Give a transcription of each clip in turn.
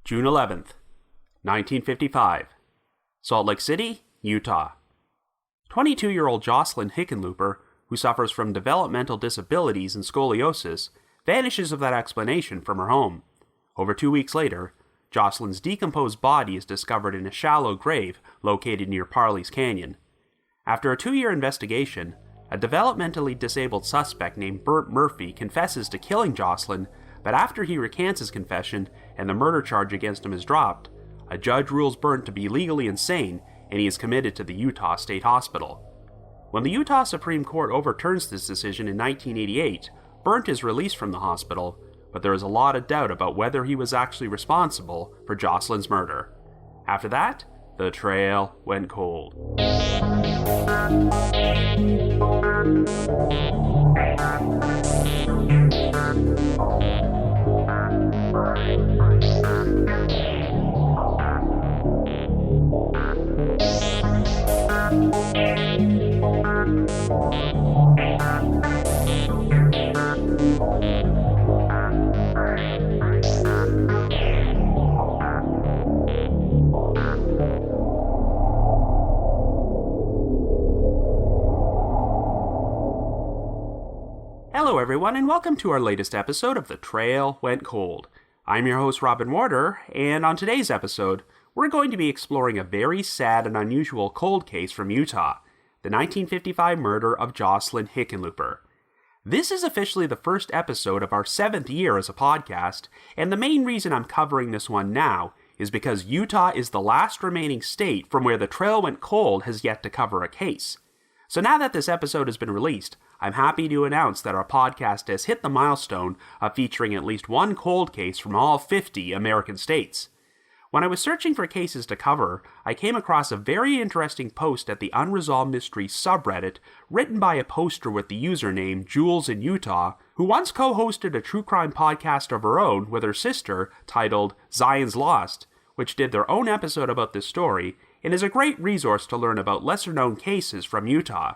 June 11th, 1955. Salt Lake City, Utah. 22-year-old Jocelyn Hickenlooper, who suffers from developmental disabilities and scoliosis, vanishes without explanation from her home. Over 2 weeks later, Jocelyn's decomposed body is discovered in a shallow grave located near Parley's Canyon. After a 2-year investigation, a developmentally disabled suspect named Bernt Murphy confesses to killing Jocelyn, but after he recants his confession and the murder charge against him is dropped, a judge rules Bernt to be legally insane and he is committed to the Utah State Hospital. When the Utah Supreme Court overturns this decision in 1988, Bernt is released from the hospital, but there is a lot of doubt about whether he was actually responsible for Jocelyn's murder. After that, the trail went cold. Hello everyone, and welcome to our latest episode of The Trail Went Cold. I'm your host Robin Warder, and on today's episode, we're going to be exploring a very sad and unusual cold case from Utah, the 1955 murder of Jocelyn Hickenlooper. This is officially the first episode of our 7th year as a podcast, and the main reason I'm covering this one now is because Utah is the last remaining state from where The Trail Went Cold has yet to cover a case. So now that this episode has been released, I'm happy to announce that our podcast has hit the milestone of featuring at least one cold case from all 50 American states. When I was searching for cases to cover, I came across a very interesting post at the Unresolved Mysteries subreddit written by a poster with the username Jules in Utah, who once co-hosted a true crime podcast of her own with her sister titled Zion's Lost, which did their own episode about this story, and is a great resource to learn about lesser-known cases from Utah.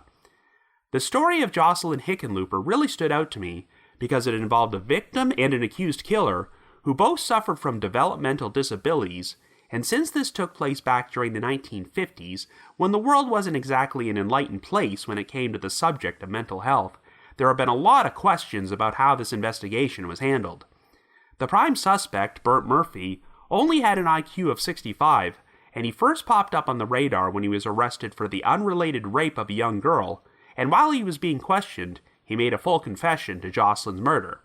The story of Jocelyn Hickenlooper really stood out to me because it involved a victim and an accused killer who both suffered from developmental disabilities, and since this took place back during the 1950s, when the world wasn't exactly an enlightened place when it came to the subject of mental health, there have been a lot of questions about how this investigation was handled. The prime suspect, Bernt Murphy, only had an IQ of 65, and he first popped up on the radar when he was arrested for the unrelated rape of a young girl, and while he was being questioned, he made a full confession to Jocelyn's murder.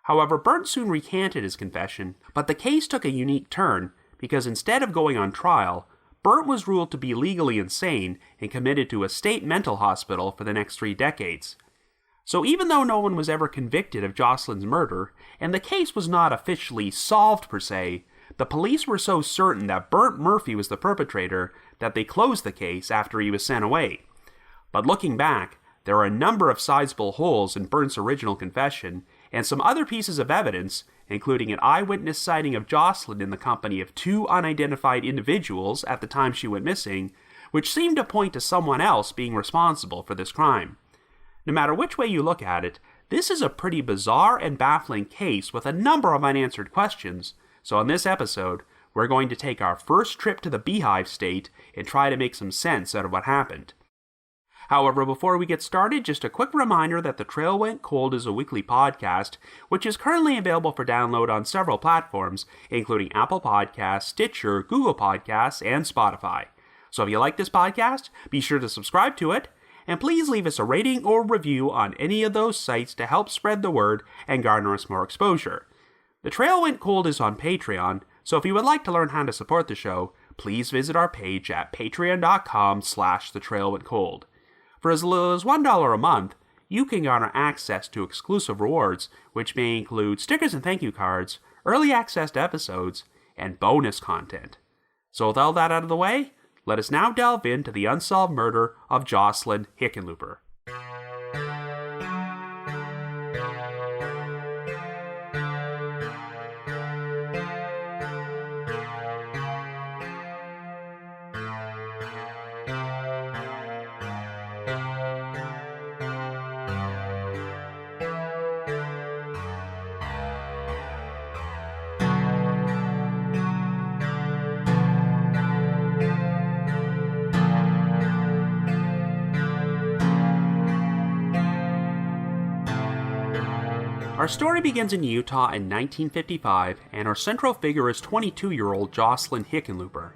However, Bernt soon recanted his confession, but the case took a unique turn because instead of going on trial, Bernt was ruled to be legally insane and committed to a state mental hospital for the next 3 decades. So even though no one was ever convicted of Jocelyn's murder, and the case was not officially solved per se, the police were so certain that Bernt Murphy was the perpetrator that they closed the case after he was sent away. But looking back, there are a number of sizable holes in Bernt's original confession, and some other pieces of evidence, including an eyewitness sighting of Jocelyn in the company of 2 unidentified individuals at the time she went missing, which seemed to point to someone else being responsible for this crime. No matter which way you look at it, this is a pretty bizarre and baffling case with a number of unanswered questions, so in this episode, we're going to take our first trip to the Beehive State and try to make some sense out of what happened. However, before we get started, just a quick reminder that The Trail Went Cold is a weekly podcast, which is currently available for download on several platforms, including Apple Podcasts, Stitcher, Google Podcasts, and Spotify. So if you like this podcast, be sure to subscribe to it, and please leave us a rating or review on any of those sites to help spread the word and garner us more exposure. The Trail Went Cold is on Patreon, so if you would like to learn how to support the show, please visit our page at patreon.com/thetrailwentcold. For as little as $1 a month, you can garner access to exclusive rewards, which may include stickers and thank you cards, early access to episodes, and bonus content. So with all that out of the way, let us now delve into the unsolved murder of Jocelyn Hickenlooper. Our story begins in Utah in 1955, and our central figure is 22-year-old Jocelyn Hickenlooper.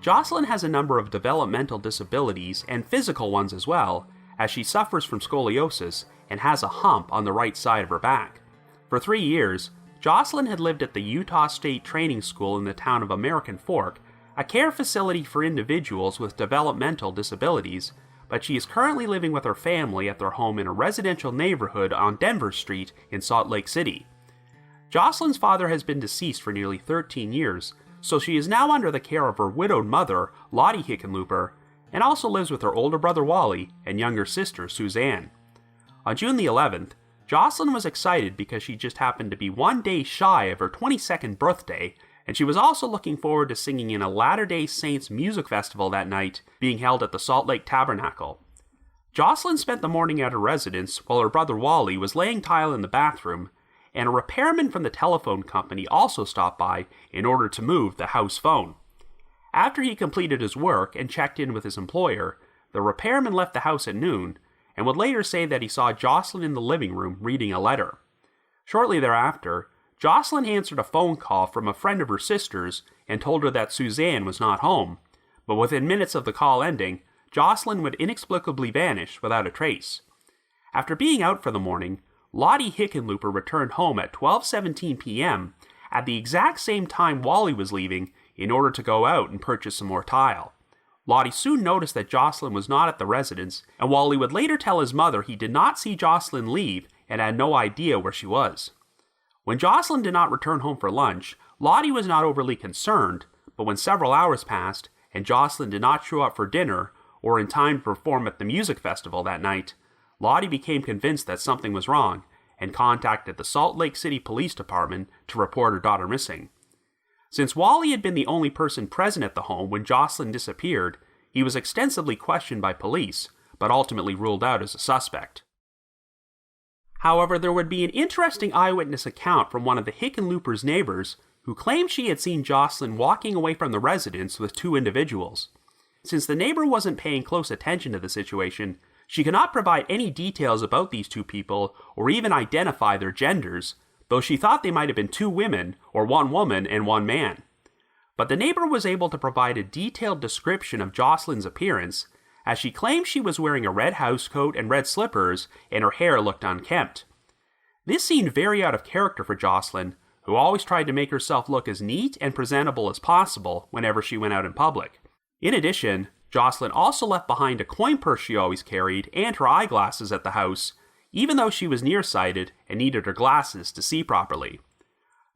Jocelyn has a number of developmental disabilities, and physical ones as well, as she suffers from scoliosis and has a hump on the right side of her back. For 3 years, Jocelyn had lived at the Utah State Training School in the town of American Fork, a care facility for individuals with developmental disabilities, but she is currently living with her family at their home in a residential neighborhood on Denver Street in Salt Lake City. Jocelyn's father has been deceased for nearly 13 years, so she is now under the care of her widowed mother, Lottie Hickenlooper, and also lives with her older brother Wally and younger sister Suzanne. On June the 11th, Jocelyn was excited because she just happened to be 1 day shy of her 22nd birthday, and she was also looking forward to singing in a Latter-day Saints music festival that night being held at the Salt Lake Tabernacle. Jocelyn spent the morning at her residence while her brother Wally was laying tile in the bathroom, and a repairman from the telephone company also stopped by in order to move the house phone. After he completed his work and checked in with his employer, the repairman left the house at noon and would later say that he saw Jocelyn in the living room reading a letter. Shortly thereafter, Jocelyn answered a phone call from a friend of her sister's and told her that Suzanne was not home, but within minutes of the call ending, Jocelyn would inexplicably vanish without a trace. After being out for the morning, Lottie Hickenlooper returned home at 12:17 p.m. at the exact same time Wally was leaving in order to go out and purchase some more tile. Lottie soon noticed that Jocelyn was not at the residence, and Wally would later tell his mother he did not see Jocelyn leave and had no idea where she was. When Jocelyn did not return home for lunch, Lottie was not overly concerned, but when several hours passed and Jocelyn did not show up for dinner or in time to perform at the music festival that night, Lottie became convinced that something was wrong and contacted the Salt Lake City Police Department to report her daughter missing. Since Wally had been the only person present at the home when Jocelyn disappeared, he was extensively questioned by police, but ultimately ruled out as a suspect. However, there would be an interesting eyewitness account from one of the Hickenlooper's neighbors who claimed she had seen Jocelyn walking away from the residence with 2 individuals. Since the neighbor wasn't paying close attention to the situation, she could not provide any details about these 2 people or even identify their genders, though she thought they might have been 2 women or 1 woman and 1 man. But the neighbor was able to provide a detailed description of Jocelyn's appearance, as she claimed she was wearing a red housecoat and red slippers and her hair looked unkempt. This seemed very out of character for Jocelyn, who always tried to make herself look as neat and presentable as possible whenever she went out in public. In addition, Jocelyn also left behind a coin purse she always carried and her eyeglasses at the house, even though she was nearsighted and needed her glasses to see properly.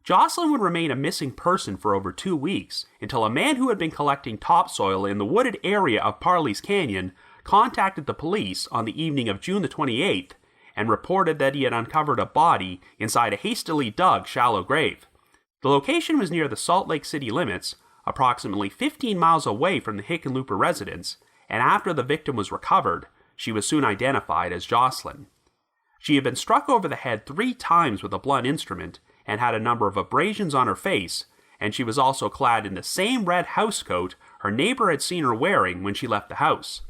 Jocelyn would remain a missing person for over 2 weeks until a man who had been collecting topsoil in the wooded area of Parley's Canyon contacted the police on the evening of June the 28th and reported that he had uncovered a body inside a hastily dug shallow grave. The location was near the Salt Lake City limits, approximately 15 miles away from the Hickenlooper residence, and after the victim was recovered, she was soon identified as Jocelyn. She had been struck over the head 3 times with a blunt instrument and had a number of abrasions on her face, and she was also clad in the same red housecoat her neighbor had seen her wearing when she left the house.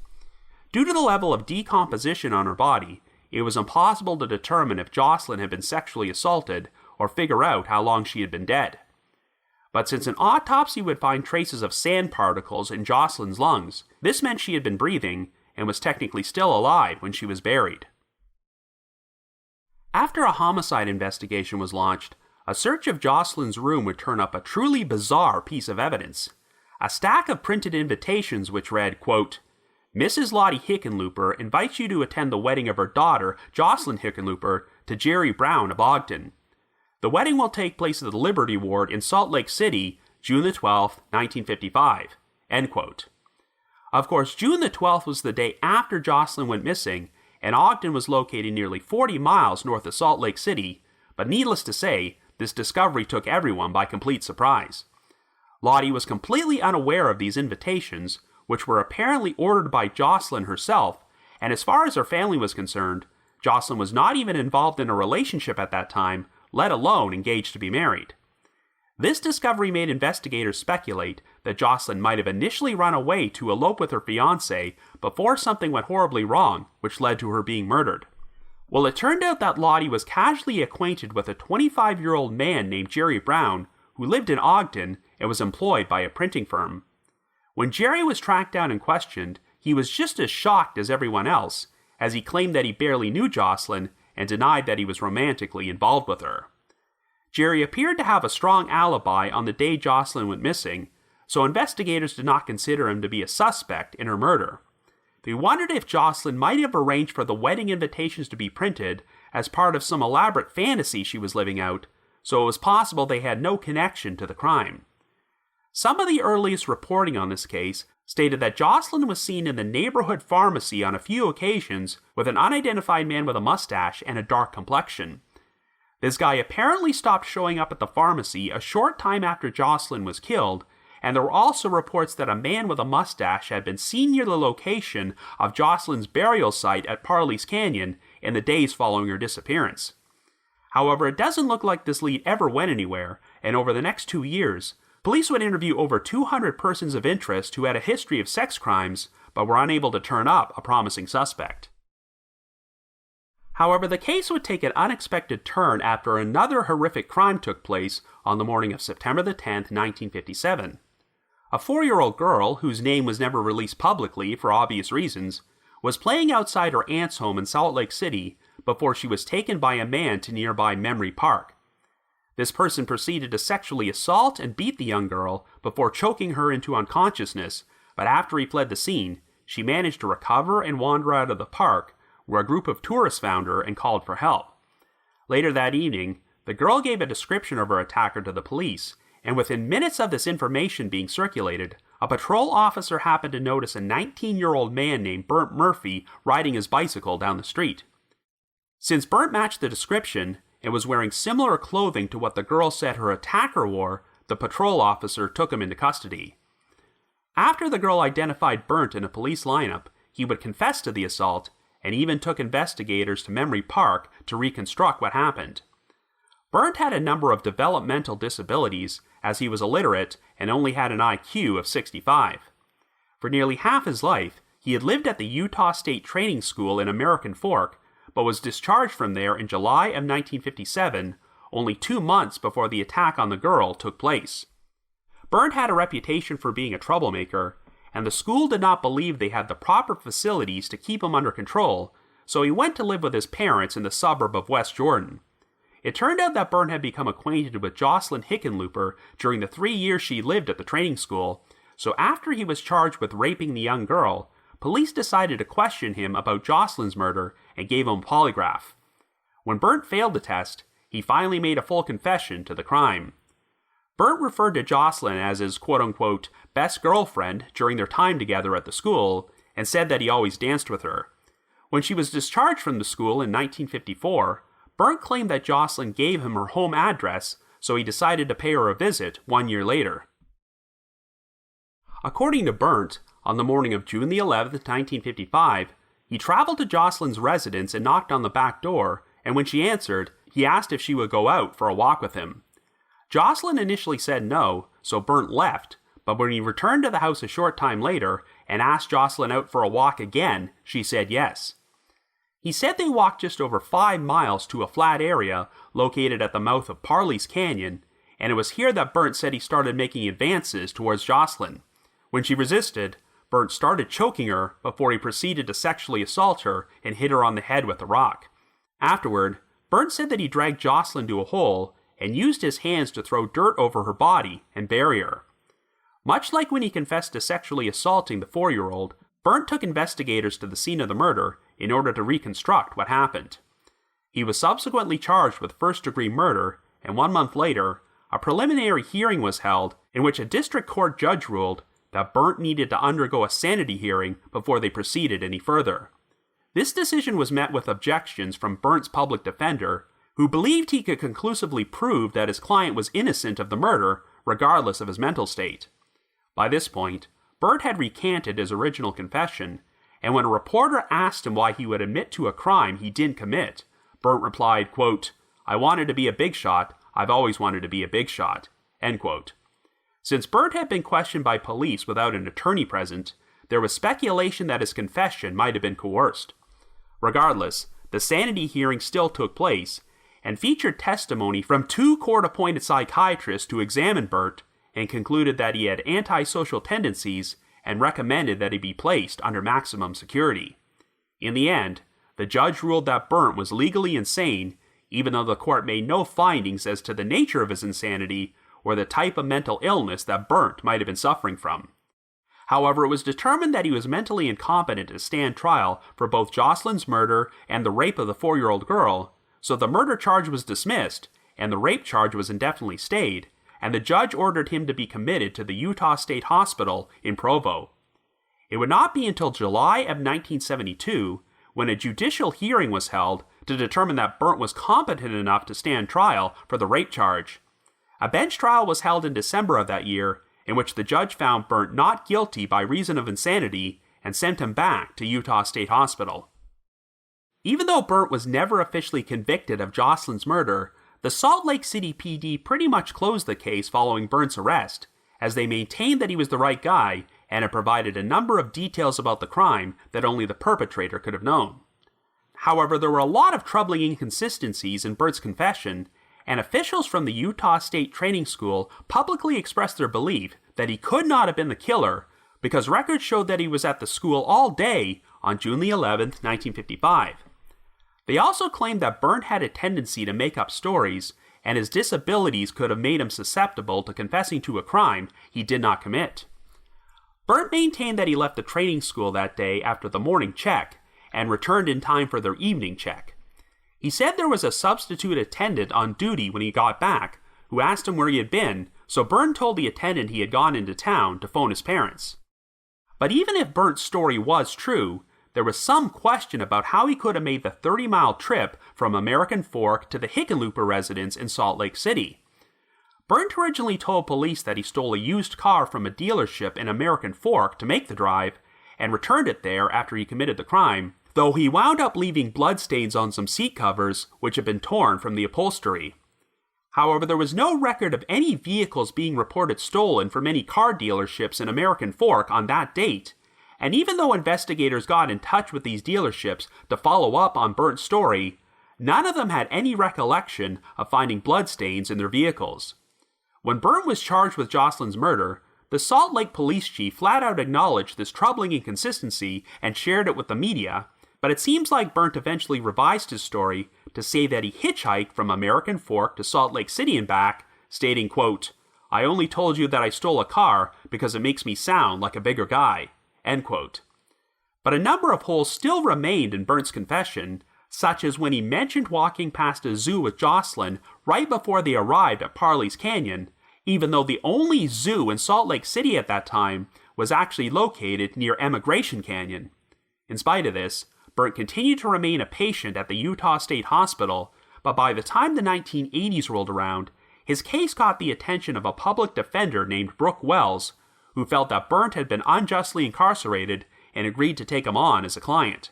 Due to the level of decomposition on her body, it was impossible to determine if Jocelyn had been sexually assaulted or figure out how long she had been dead. But since an autopsy would find traces of sand particles in Jocelyn's lungs, this meant she had been breathing and was technically still alive when she was buried. After a homicide investigation was launched, a search of Jocelyn's room would turn up a truly bizarre piece of evidence. A stack of printed invitations which read, quote, "Mrs. Lottie Hickenlooper invites you to attend the wedding of her daughter, Jocelyn Hickenlooper, to Jerry Brown of Ogden. The wedding will take place at the Liberty Ward in Salt Lake City, June the 12th, 1955, end quote. Of course, June the 12th was the day after Jocelyn went missing, and Ogden was located nearly 40 miles north of Salt Lake City, but needless to say, this discovery took everyone by complete surprise. Lottie was completely unaware of these invitations, which were apparently ordered by Jocelyn herself, and as far as her family was concerned, Jocelyn was not even involved in a relationship at that time, let alone engaged to be married. This discovery made investigators speculate that Jocelyn might have initially run away to elope with her fiancé before something went horribly wrong, which led to her being murdered. Well, it turned out that Lottie was casually acquainted with a 25-year-old man named Jerry Brown who lived in Ogden and was employed by a printing firm. When Jerry was tracked down and questioned, he was just as shocked as everyone else, as he claimed that he barely knew Jocelyn and denied that he was romantically involved with her. Jerry appeared to have a strong alibi on the day Jocelyn went missing, so investigators did not consider him to be a suspect in her murder. They wondered if Jocelyn might have arranged for the wedding invitations to be printed as part of some elaborate fantasy she was living out, so it was possible they had no connection to the crime. Some of the earliest reporting on this case stated that Jocelyn was seen in the neighborhood pharmacy on a few occasions with an unidentified man with a mustache and a dark complexion. This guy apparently stopped showing up at the pharmacy a short time after Jocelyn was killed, and there were also reports that a man with a mustache had been seen near the location of Jocelyn's burial site at Parley's Canyon in the days following her disappearance. However, it doesn't look like this lead ever went anywhere, and over the next 2 years, police would interview over 200 persons of interest who had a history of sex crimes, but were unable to turn up a promising suspect. However, the case would take an unexpected turn after another horrific crime took place on the morning of September the 10th, 1957. A 4-year-old girl, whose name was never released publicly for obvious reasons, was playing outside her aunt's home in Salt Lake City before she was taken by a man to nearby Memory Park. This person proceeded to sexually assault and beat the young girl before choking her into unconsciousness, but after he fled the scene, she managed to recover and wander out of the park, where a group of tourists found her and called for help. Later that evening, the girl gave a description of her attacker to the police, and within minutes of this information being circulated, a patrol officer happened to notice a 19-year-old man named Bernt Murphy riding his bicycle down the street. Since Bernt matched the description and was wearing similar clothing to what the girl said her attacker wore, the patrol officer took him into custody. After the girl identified Bernt in a police lineup, he would confess to the assault and even took investigators to Memory Park to reconstruct what happened. Bernt had a number of developmental disabilities, as he was illiterate and only had an IQ of 65. For nearly half his life, he had lived at the Utah State Training School in American Fork, but was discharged from there in July of 1957, only 2 months before the attack on the girl took place. Bernt had a reputation for being a troublemaker, and the school did not believe they had the proper facilities to keep him under control, so he went to live with his parents in the suburb of West Jordan. It turned out that Bernt had become acquainted with Jocelyn Hickenlooper during the 3 years she lived at the training school, so after he was charged with raping the young girl, police decided to question him about Jocelyn's murder and gave him a polygraph. When Bernt failed the test, he finally made a full confession to the crime. Bernt referred to Jocelyn as his quote-unquote best girlfriend during their time together at the school and said that he always danced with her. When she was discharged from the school in 1954, Bernt claimed that Jocelyn gave him her home address, so he decided to pay her a visit 1 year later. According to Bernt, on the morning of June the 11th, 1955, he traveled to Jocelyn's residence and knocked on the back door, and when she answered, he asked if she would go out for a walk with him. Jocelyn initially said no, so Bernt left, but when he returned to the house a short time later and asked Jocelyn out for a walk again, she said yes. He said they walked just over 5 miles to a flat area located at the mouth of Parley's Canyon, and it was here that Bernt said he started making advances towards Jocelyn. When she resisted, Bernt started choking her before he proceeded to sexually assault her and hit her on the head with a rock. Afterward, Bernt said that he dragged Jocelyn to a hole and used his hands to throw dirt over her body and bury her. Much like when he confessed to sexually assaulting the 4-year-old, Bernt took investigators to the scene of the murder in order to reconstruct what happened. He was subsequently charged with first-degree murder, and 1 month later, a preliminary hearing was held in which a district court judge ruled that Bernt needed to undergo a sanity hearing before they proceeded any further. This decision was met with objections from Bernt's public defender, who believed he could conclusively prove that his client was innocent of the murder, regardless of his mental state. By this point, Bernt had recanted his original confession, and when a reporter asked him why he would admit to a crime he didn't commit, Bernt replied, quote, "I wanted to be a big shot. I've always wanted to be a big shot." End quote. Since Bernt had been questioned by police without an attorney present, there was speculation that his confession might have been coerced. Regardless, the sanity hearing still took place and featured testimony from 2 court-appointed psychiatrists who examined Bernt and concluded that he had antisocial tendencies and recommended that he be placed under maximum security. In the end, the judge ruled that Bernt was legally insane, even though the court made no findings as to the nature of his insanity or the type of mental illness that Bernt might have been suffering from. However, it was determined that he was mentally incompetent to stand trial for both Jocelyn's murder and the rape of the 4-year-old girl, so the murder charge was dismissed, and the rape charge was indefinitely stayed, and the judge ordered him to be committed to the Utah State Hospital in Provo. It would not be until July of 1972 when a judicial hearing was held to determine that Bernt was competent enough to stand trial for the rape charge. A bench trial was held in December of that year, in which the judge found Bernt not guilty by reason of insanity and sent him back to Utah State Hospital. Even though Bernt was never officially convicted of Jocelyn's murder, the Salt Lake City PD pretty much closed the case following Bernt's arrest, as they maintained that he was the right guy and had provided a number of details about the crime that only the perpetrator could have known. However, there were a lot of troubling inconsistencies in Bernt's confession, and officials from the Utah State Training School publicly expressed their belief that he could not have been the killer because records showed that he was at the school all day on June the 11th, 1955. They also claimed that Bernt had a tendency to make up stories, and his disabilities could have made him susceptible to confessing to a crime he did not commit. Bernt maintained that he left the training school that day after the morning check, and returned in time for their evening check. He said there was a substitute attendant on duty when he got back, who asked him where he had been, so Bernt told the attendant he had gone into town to phone his parents. But even if Bernt's story was true, there was some question about how he could have made the 30-mile trip from American Fork to the Hickenlooper residence in Salt Lake City. Bernt originally told police that he stole a used car from a dealership in American Fork to make the drive, and returned it there after he committed the crime, though he wound up leaving bloodstains on some seat covers which had been torn from the upholstery. However, there was no record of any vehicles being reported stolen from any car dealerships in American Fork on that date, and even though investigators got in touch with these dealerships to follow up on Bernt's story, none of them had any recollection of finding bloodstains in their vehicles. When Bernt was charged with Jocelyn's murder, the Salt Lake police chief flat out acknowledged this troubling inconsistency and shared it with the media, but it seems like Bernt eventually revised his story to say that he hitchhiked from American Fork to Salt Lake City and back, stating, quote, "I only told you that I stole a car because it makes me sound like a bigger guy," end quote. But a number of holes still remained in Bernt's confession, such as when he mentioned walking past a zoo with Jocelyn right before they arrived at Parley's Canyon, even though the only zoo in Salt Lake City at that time was actually located near Emigration Canyon. In spite of this, Bernt continued to remain a patient at the Utah State Hospital, but by the time the 1980s rolled around, his case got the attention of a public defender named Brooke Wells, who felt that Bernt had been unjustly incarcerated and agreed to take him on as a client.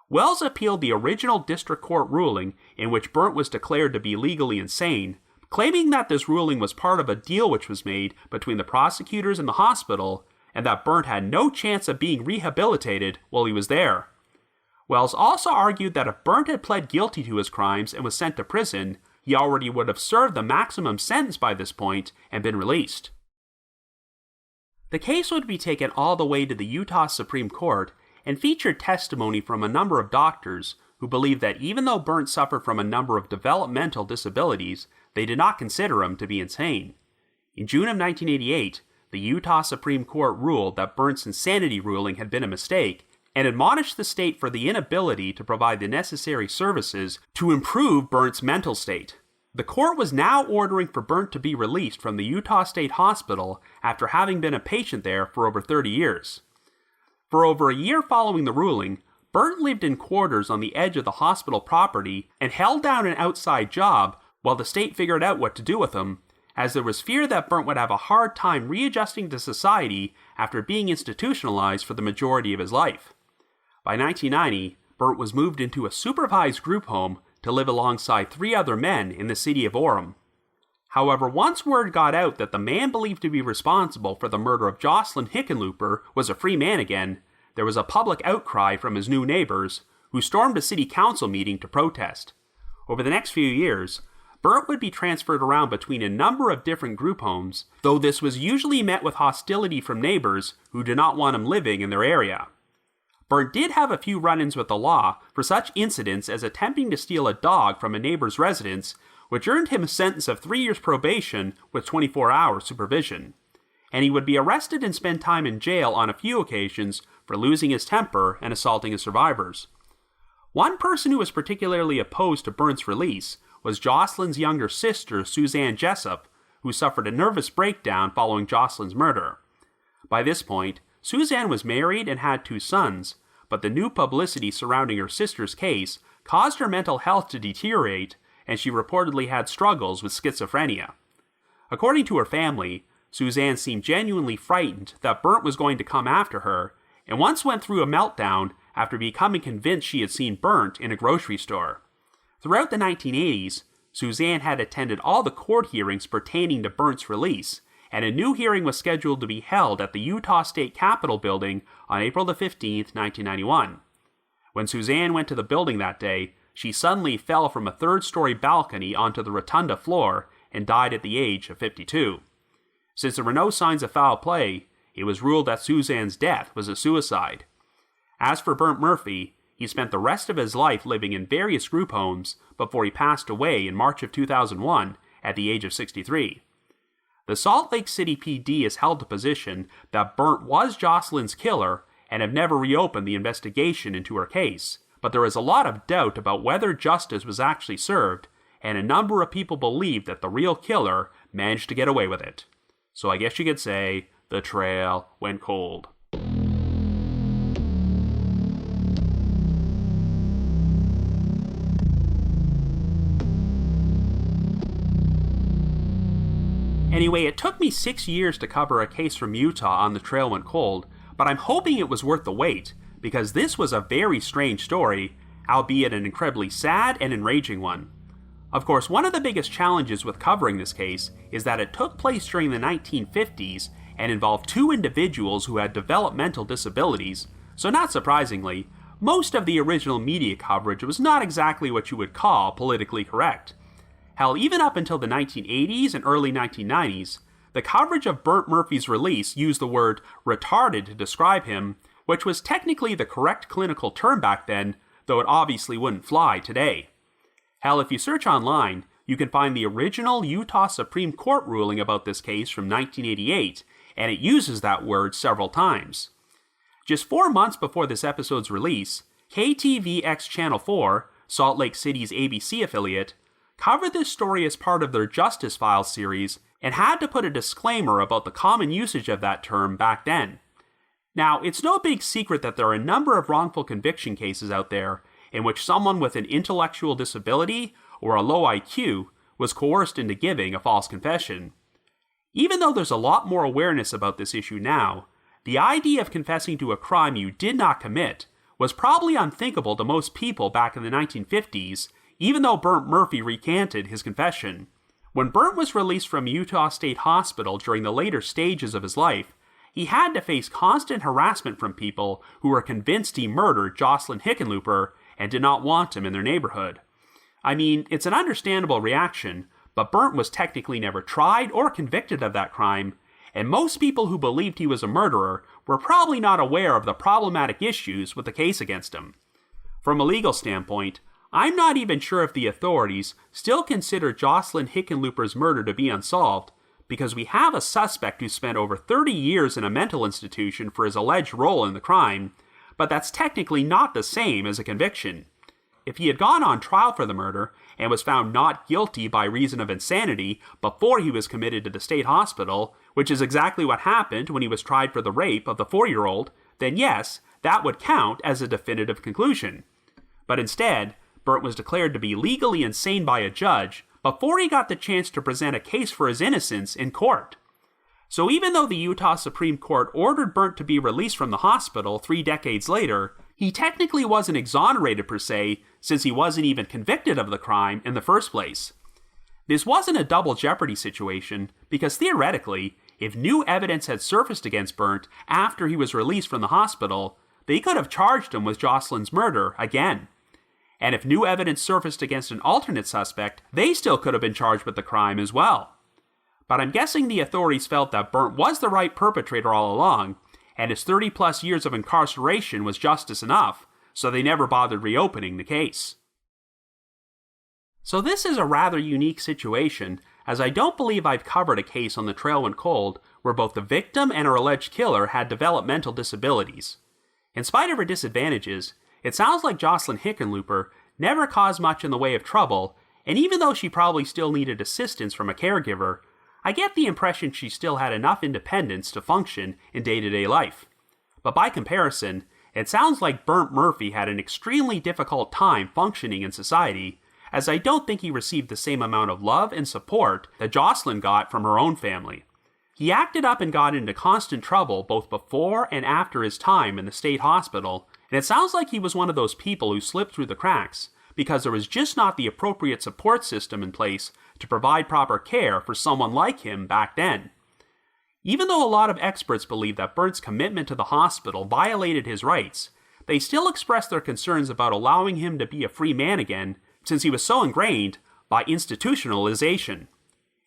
Wells appealed the original district court ruling in which Bernt was declared to be legally insane, claiming that this ruling was part of a deal which was made between the prosecutors and the hospital, and that Bernt had no chance of being rehabilitated while he was there. Wells also argued that if Bernt had pled guilty to his crimes and was sent to prison, he already would have served the maximum sentence by this point and been released. The case would be taken all the way to the Utah Supreme Court and featured testimony from a number of doctors who believed that even though Bernt suffered from a number of developmental disabilities, they did not consider him to be insane. In June of 1988, the Utah Supreme Court ruled that Bernt's insanity ruling had been a mistake and admonished the state for the inability to provide the necessary services to improve Bernt's mental state. The court was now ordering for Bernt to be released from the Utah State Hospital after having been a patient there for over 30 years. For over a year following the ruling, Bernt lived in quarters on the edge of the hospital property and held down an outside job while the state figured out what to do with him, as there was fear that Bernt would have a hard time readjusting to society after being institutionalized for the majority of his life. By 1990, Bernt was moved into a supervised group home to live alongside 3 other men in the city of Orem. However, once word got out that the man believed to be responsible for the murder of Jocelyn Hickenlooper was a free man again, there was a public outcry from his new neighbors, who stormed a city council meeting to protest. Over the next few years, Bernt would be transferred around between a number of different group homes, though this was usually met with hostility from neighbors who did not want him living in their area. Bernt did have a few run-ins with the law for such incidents as attempting to steal a dog from a neighbor's residence, which earned him a sentence of 3 years probation with 24-hour supervision. And he would be arrested and spend time in jail on a few occasions for losing his temper and assaulting his survivors. One person who was particularly opposed to Bernt's release was Jocelyn's younger sister, Suzanne Jessup, who suffered a nervous breakdown following Jocelyn's murder. By this point, Suzanne was married and had 2 sons, but the new publicity surrounding her sister's case caused her mental health to deteriorate, and she reportedly had struggles with schizophrenia. According to her family, Suzanne seemed genuinely frightened that Bernt was going to come after her, and once went through a meltdown after becoming convinced she had seen Bernt in a grocery store. Throughout the 1980s, Suzanne had attended all the court hearings pertaining to Bernt's release, and a new hearing was scheduled to be held at the Utah State Capitol building on April 15, 1991. When Suzanne went to the building that day, she suddenly fell from a 3rd-story balcony onto the rotunda floor and died at the age of 52. Since there were no signs of foul play, it was ruled that Suzanne's death was a suicide. As for Bernt Murphy, he spent the rest of his life living in various group homes before he passed away in March of 2001 at the age of 63. The Salt Lake City PD has held the position that Bernt was Jocelyn's killer and have never reopened the investigation into her case, but there is a lot of doubt about whether justice was actually served, and a number of people believe that the real killer managed to get away with it. So I guess you could say the trail went cold. Anyway, it took me 6 years to cover a case from Utah on the trail went cold, but I'm hoping it was worth the wait, because this was a very strange story, albeit an incredibly sad and enraging one. Of course, one of the biggest challenges with covering this case is that it took place during the 1950s and involved 2 individuals who had developmental disabilities, so not surprisingly, most of the original media coverage was not exactly what you would call politically correct. Hell, even up until the 1980s and early 1990s, the coverage of Bernt Murphy's release used the word retarded to describe him, which was technically the correct clinical term back then, though it obviously wouldn't fly today. Hell, if you search online, you can find the original Utah Supreme Court ruling about this case from 1988, and it uses that word several times. Just 4 months before this episode's release, KTVX Channel 4, Salt Lake City's ABC affiliate, covered this story as part of their Justice Files series and had to put a disclaimer about the common usage of that term back then. Now, it's no big secret that there are a number of wrongful conviction cases out there in which someone with an intellectual disability or a low IQ was coerced into giving a false confession. Even though there's a lot more awareness about this issue now, the idea of confessing to a crime you did not commit was probably unthinkable to most people back in the 1950s, even though Bernt Murphy recanted his confession. When Bernt was released from Utah State Hospital during the later stages of his life, he had to face constant harassment from people who were convinced he murdered Jocelyn Hickenlooper and did not want him in their neighborhood. I mean, it's an understandable reaction, but Bernt was technically never tried or convicted of that crime, and most people who believed he was a murderer were probably not aware of the problematic issues with the case against him. From a legal standpoint, I'm not even sure if the authorities still consider Jocelyn Hickenlooper's murder to be unsolved, because we have a suspect who spent over 30 years in a mental institution for his alleged role in the crime, but that's technically not the same as a conviction. If he had gone on trial for the murder and was found not guilty by reason of insanity before he was committed to the state hospital, which is exactly what happened when he was tried for the rape of the 4-year-old, then yes, that would count as a definitive conclusion. But instead, Bernt was declared to be legally insane by a judge before he got the chance to present a case for his innocence in court. So even though the Utah Supreme Court ordered Bernt to be released from the hospital 3 decades later, he technically wasn't exonerated per se, since he wasn't even convicted of the crime in the first place. This wasn't a double jeopardy situation, because theoretically, if new evidence had surfaced against Bernt after he was released from the hospital, they could have charged him with Jocelyn's murder again. And if new evidence surfaced against an alternate suspect, they still could have been charged with the crime as well. But I'm guessing the authorities felt that Bernt was the right perpetrator all along, and his 30-plus years of incarceration was justice enough, so they never bothered reopening the case. So this is a rather unique situation, as I don't believe I've covered a case on The Trail Went Cold where both the victim and her alleged killer had developmental disabilities. In spite of her disadvantages, it sounds like Jocelyn Hickenlooper never caused much in the way of trouble, and even though she probably still needed assistance from a caregiver, I get the impression she still had enough independence to function in day-to-day life. But by comparison, it sounds like Bernt Murphy had an extremely difficult time functioning in society, as I don't think he received the same amount of love and support that Jocelyn got from her own family. He acted up and got into constant trouble both before and after his time in the state hospital, and it sounds like he was one of those people who slipped through the cracks because there was just not the appropriate support system in place to provide proper care for someone like him back then. Even though a lot of experts believe that Bernt's commitment to the hospital violated his rights, they still expressed their concerns about allowing him to be a free man again, since he was so ingrained by institutionalization.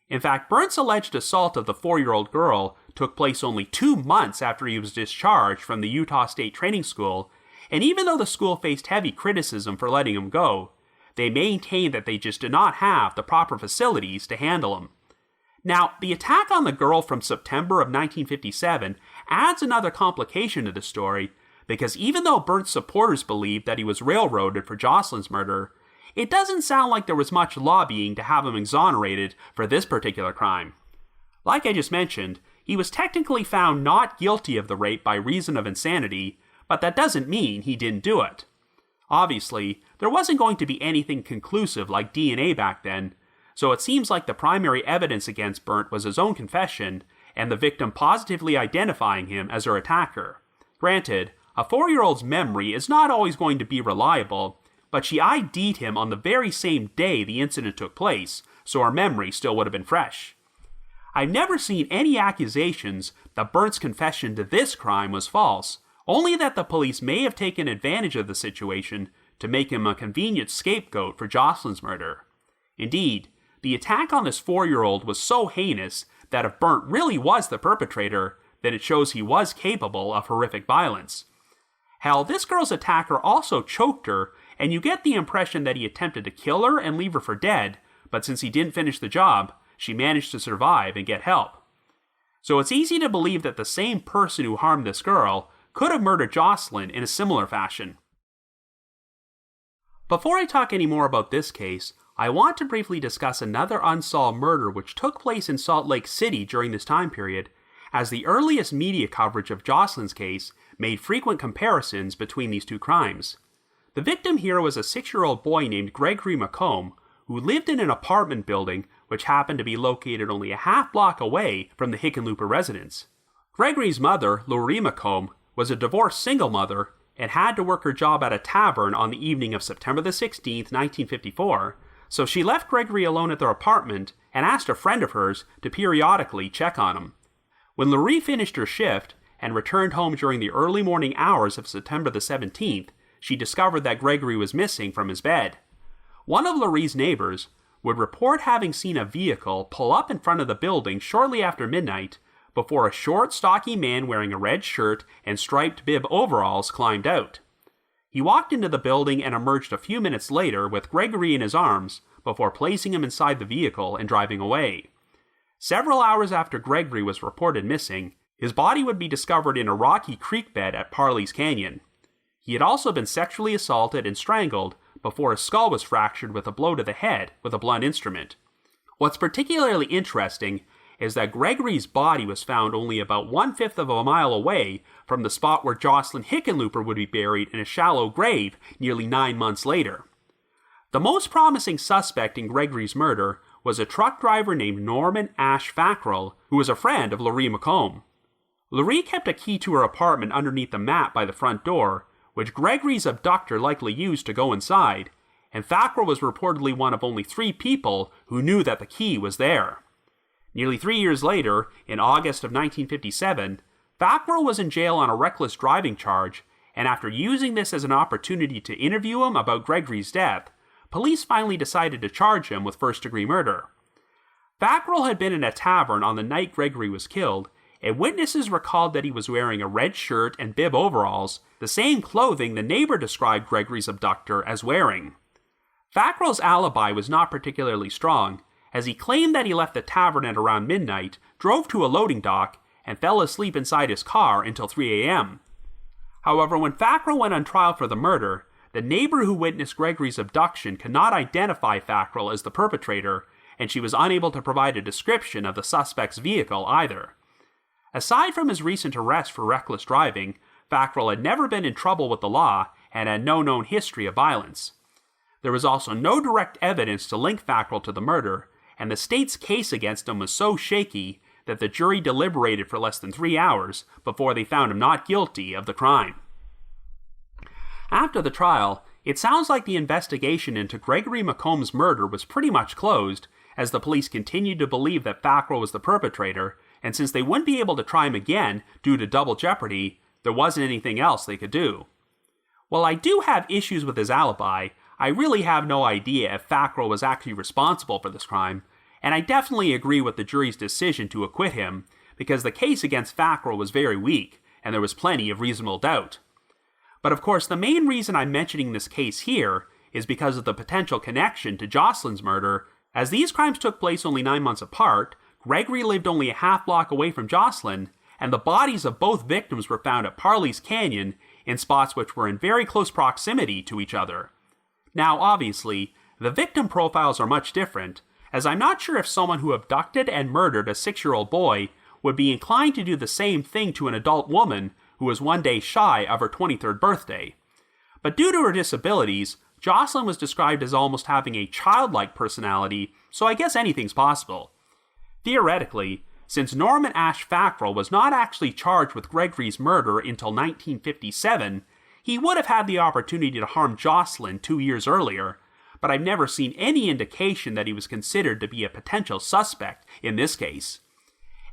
In fact, Bernt's alleged assault of the 4-year-old girl took place only 2 months after he was discharged from the Utah State Training School, and even though the school faced heavy criticism for letting him go, they maintained that they just did not have the proper facilities to handle him. Now, the attack on the girl from September of 1957 adds another complication to the story, because even though Bernt's supporters believed that he was railroaded for Jocelyn's murder, it doesn't sound like there was much lobbying to have him exonerated for this particular crime. Like I just mentioned, he was technically found not guilty of the rape by reason of insanity, but that doesn't mean he didn't do it. Obviously, there wasn't going to be anything conclusive like DNA back then, so it seems like the primary evidence against Bernt was his own confession and the victim positively identifying him as her attacker. Granted, a 4-year-old's memory is not always going to be reliable, but she ID'd him on the very same day the incident took place, so her memory still would have been fresh. I've never seen any accusations that Bernt's confession to this crime was false, only that the police may have taken advantage of the situation to make him a convenient scapegoat for Jocelyn's murder. Indeed, the attack on this 4-year-old was so heinous that if Bernt really was the perpetrator, then it shows he was capable of horrific violence. Hell, this girl's attacker also choked her, and you get the impression that he attempted to kill her and leave her for dead, but since he didn't finish the job, she managed to survive and get help. So it's easy to believe that the same person who harmed this girl could have murdered Jocelyn in a similar fashion. Before I talk any more about this case, I want to briefly discuss another unsolved murder which took place in Salt Lake City during this time period, as the earliest media coverage of Jocelyn's case made frequent comparisons between these two crimes. The victim here was a 6-year-old boy named Gregory McComb, who lived in an apartment building which happened to be located only a half-block away from the Hickenlooper residence. Gregory's mother, Laurie McComb, was a divorced single mother and had to work her job at a tavern on the evening of September the 16th, 1954, so she left Gregory alone at their apartment and asked a friend of hers to periodically check on him. When Laurie finished her shift and returned home during the early morning hours of September the 17th, she discovered that Gregory was missing from his bed. One of Laurie's neighbors would report having seen a vehicle pull up in front of the building shortly after midnight before a short, stocky man wearing a red shirt and striped bib overalls climbed out. He walked into the building and emerged a few minutes later with Gregory in his arms before placing him inside the vehicle and driving away. Several hours after Gregory was reported missing, his body would be discovered in a rocky creek bed at Parley's Canyon. He had also been sexually assaulted and strangled before his skull was fractured with a blow to the head with a blunt instrument. What's particularly interesting is that Gregory's body was found only about 1/5 of a mile away from the spot where Jocelyn Hickenlooper would be buried in a shallow grave nearly 9 months later. The most promising suspect in Gregory's murder was a truck driver named Norman Ash Fackrell, who was a friend of Laurie McComb. Laurie kept a key to her apartment underneath the mat by the front door, which Gregory's abductor likely used to go inside, and Fackrell was reportedly one of only 3 people who knew that the key was there. Nearly 3 years later, in August of 1957, Fackrell was in jail on a reckless driving charge, and after using this as an opportunity to interview him about Gregory's death, police finally decided to charge him with first-degree murder. Fackrell had been in a tavern on the night Gregory was killed, and witnesses recalled that he was wearing a red shirt and bib overalls, the same clothing the neighbor described Gregory's abductor as wearing. Fackrell's alibi was not particularly strong, as he claimed that he left the tavern at around midnight, drove to a loading dock, and fell asleep inside his car until 3 a.m. However, when Fackrell went on trial for the murder, the neighbor who witnessed Gregory's abduction could not identify Fackrell as the perpetrator, and she was unable to provide a description of the suspect's vehicle either. Aside from his recent arrest for reckless driving, Fackrell had never been in trouble with the law and had no known history of violence. There was also no direct evidence to link Fackrell to the murder, and the state's case against him was so shaky that the jury deliberated for less than 3 hours before they found him not guilty of the crime. After the trial, it sounds like the investigation into Gregory McComb's murder was pretty much closed, as the police continued to believe that Fackrell was the perpetrator, and since they wouldn't be able to try him again due to double jeopardy, there wasn't anything else they could do. While I do have issues with his alibi, I really have no idea if Fackrell was actually responsible for this crime, and I definitely agree with the jury's decision to acquit him, because the case against Fackrell was very weak, and there was plenty of reasonable doubt. But of course, the main reason I'm mentioning this case here is because of the potential connection to Jocelyn's murder. As these crimes took place only 9 months apart, Gregory lived only a half block away from Jocelyn, and the bodies of both victims were found at Parley's Canyon in spots which were in very close proximity to each other. Now, obviously, the victim profiles are much different, as I'm not sure if someone who abducted and murdered a 6-year-old boy would be inclined to do the same thing to an adult woman who was one day shy of her 23rd birthday. But due to her disabilities, Jocelyn was described as almost having a childlike personality, so I guess anything's possible. Theoretically, since Norman Ash Fackrell was not actually charged with Gregory's murder until 1957, he would have had the opportunity to harm Jocelyn 2 years earlier, but I've never seen any indication that he was considered to be a potential suspect in this case.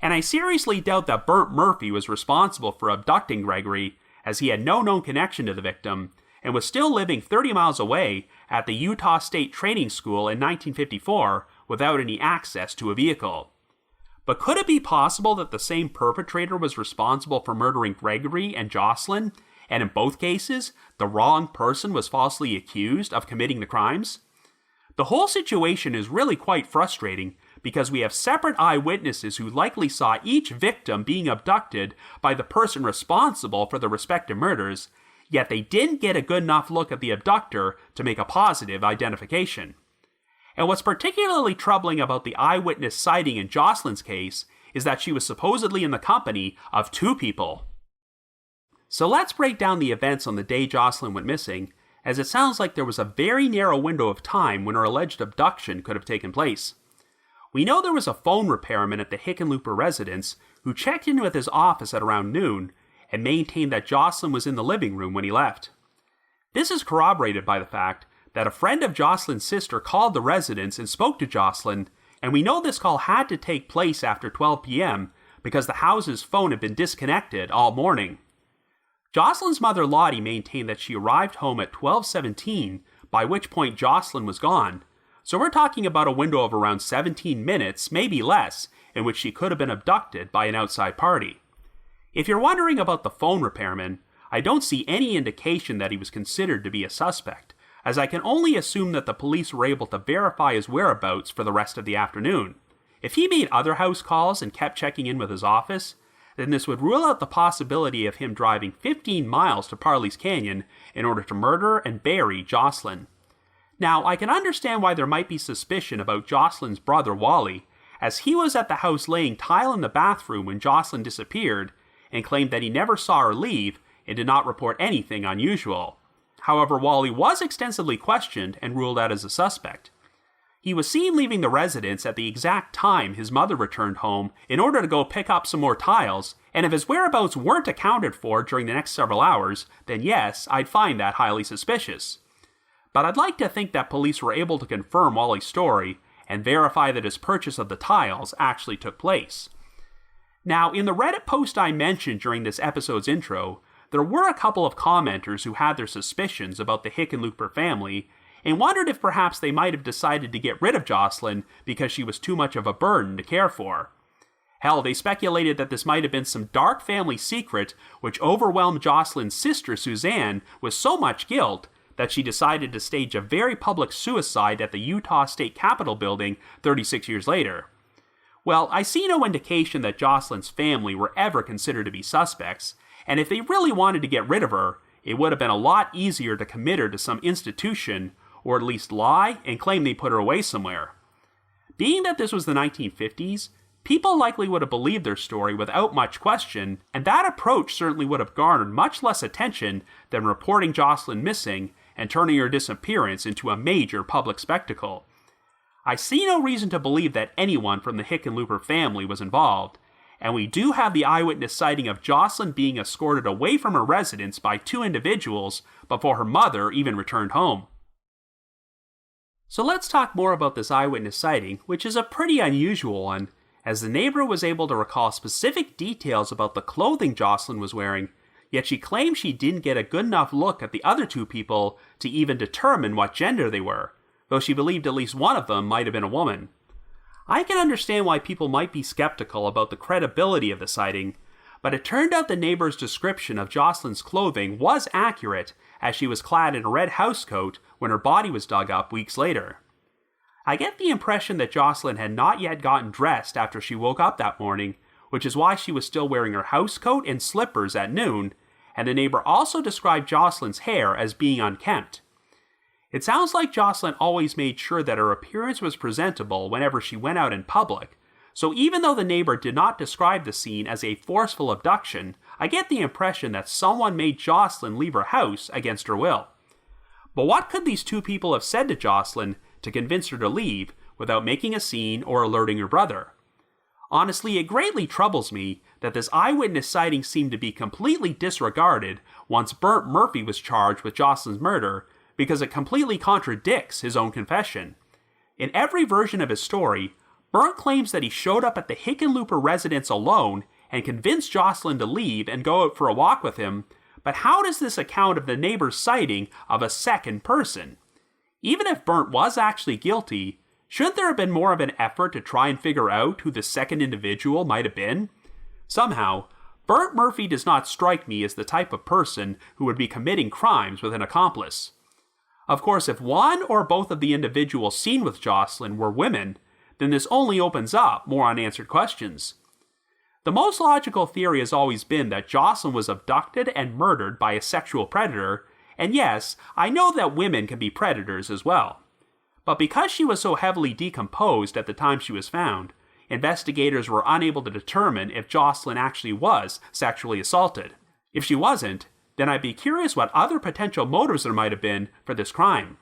And I seriously doubt that Bernt Murphy was responsible for abducting Gregory, as he had no known connection to the victim, and was still living 30 miles away at the Utah State Training School in 1954 without any access to a vehicle. But could it be possible that the same perpetrator was responsible for murdering Gregory and Jocelyn, and in both cases, the wrong person was falsely accused of committing the crimes? The whole situation is really quite frustrating because we have separate eyewitnesses who likely saw each victim being abducted by the person responsible for the respective murders, yet they didn't get a good enough look at the abductor to make a positive identification. And what's particularly troubling about the eyewitness sighting in Jocelyn's case is that she was supposedly in the company of 2 people. So let's break down the events on the day Jocelyn went missing, as it sounds like there was a very narrow window of time when her alleged abduction could have taken place. We know there was a phone repairman at the Hickenlooper residence who checked in with his office at around noon and maintained that Jocelyn was in the living room when he left. This is corroborated by the fact that a friend of Jocelyn's sister called the residence and spoke to Jocelyn, and we know this call had to take place after 12 p.m. because the house's phone had been disconnected all morning. Jocelyn's mother Lottie maintained that she arrived home at 12:17, by which point Jocelyn was gone, so we're talking about a window of around 17 minutes, maybe less, in which she could have been abducted by an outside party. If you're wondering about the phone repairman, I don't see any indication that he was considered to be a suspect, as I can only assume that the police were able to verify his whereabouts for the rest of the afternoon. If he made other house calls and kept checking in with his office, then this would rule out the possibility of him driving 15 miles to Parley's Canyon in order to murder and bury Jocelyn. Now, I can understand why there might be suspicion about Jocelyn's brother Wally, as he was at the house laying tile in the bathroom when Jocelyn disappeared and claimed that he never saw her leave and did not report anything unusual. However, Wally was extensively questioned and ruled out as a suspect. He was seen leaving the residence at the exact time his mother returned home in order to go pick up some more tiles, and if his whereabouts weren't accounted for during the next several hours, then yes, I'd find that highly suspicious. But I'd like to think that police were able to confirm Wally's story and verify that his purchase of the tiles actually took place. Now, in the Reddit post I mentioned during this episode's intro, there were a couple of commenters who had their suspicions about the Hickenlooper family and wondered if perhaps they might have decided to get rid of Jocelyn because she was too much of a burden to care for. Hell, they speculated that this might have been some dark family secret which overwhelmed Jocelyn's sister Suzanne with so much guilt that she decided to stage a very public suicide at the Utah State Capitol building 36 years later. Well, I see no indication that Jocelyn's family were ever considered to be suspects, and if they really wanted to get rid of her, it would have been a lot easier to commit her to some institution, or at least lie and claim they put her away somewhere. Being that this was the 1950s, people likely would have believed their story without much question, and that approach certainly would have garnered much less attention than reporting Jocelyn missing and turning her disappearance into a major public spectacle. I see no reason to believe that anyone from the Hickenlooper family was involved, and we do have the eyewitness sighting of Jocelyn being escorted away from her residence by two individuals before her mother even returned home. So let's talk more about this eyewitness sighting, which is a pretty unusual one, as the neighbor was able to recall specific details about the clothing Jocelyn was wearing, yet she claimed she didn't get a good enough look at the other two people to even determine what gender they were, though she believed at least one of them might have been a woman. I can understand why people might be skeptical about the credibility of the sighting, but it turned out the neighbor's description of Jocelyn's clothing was accurate, as she was clad in a red housecoat when her body was dug up weeks later. I get the impression that Jocelyn had not yet gotten dressed after she woke up that morning, which is why she was still wearing her housecoat and slippers at noon, and the neighbor also described Jocelyn's hair as being unkempt. It sounds like Jocelyn always made sure that her appearance was presentable whenever she went out in public, so even though the neighbor did not describe the scene as a forceful abduction, I get the impression that someone made Jocelyn leave her house against her will. But what could these two people have said to Jocelyn to convince her to leave without making a scene or alerting her brother? Honestly, it greatly troubles me that this eyewitness sighting seemed to be completely disregarded once Bernt Murphy was charged with Jocelyn's murder, because it completely contradicts his own confession. In every version of his story, Bernt claims that he showed up at the Hickenlooper residence alone and convinced Jocelyn to leave and go out for a walk with him, but how does this account of the neighbor's sighting of a second person? Even if Bernt was actually guilty, shouldn't there have been more of an effort to try and figure out who the second individual might have been? Somehow, Bernt Murphy does not strike me as the type of person who would be committing crimes with an accomplice. Of course, if one or both of the individuals seen with Jocelyn were women, then this only opens up more unanswered questions. The most logical theory has always been that Jocelyn was abducted and murdered by a sexual predator, and yes, I know that women can be predators as well. But because she was so heavily decomposed at the time she was found, investigators were unable to determine if Jocelyn actually was sexually assaulted. If she wasn't, then I'd be curious what other potential motives there might have been for this crime.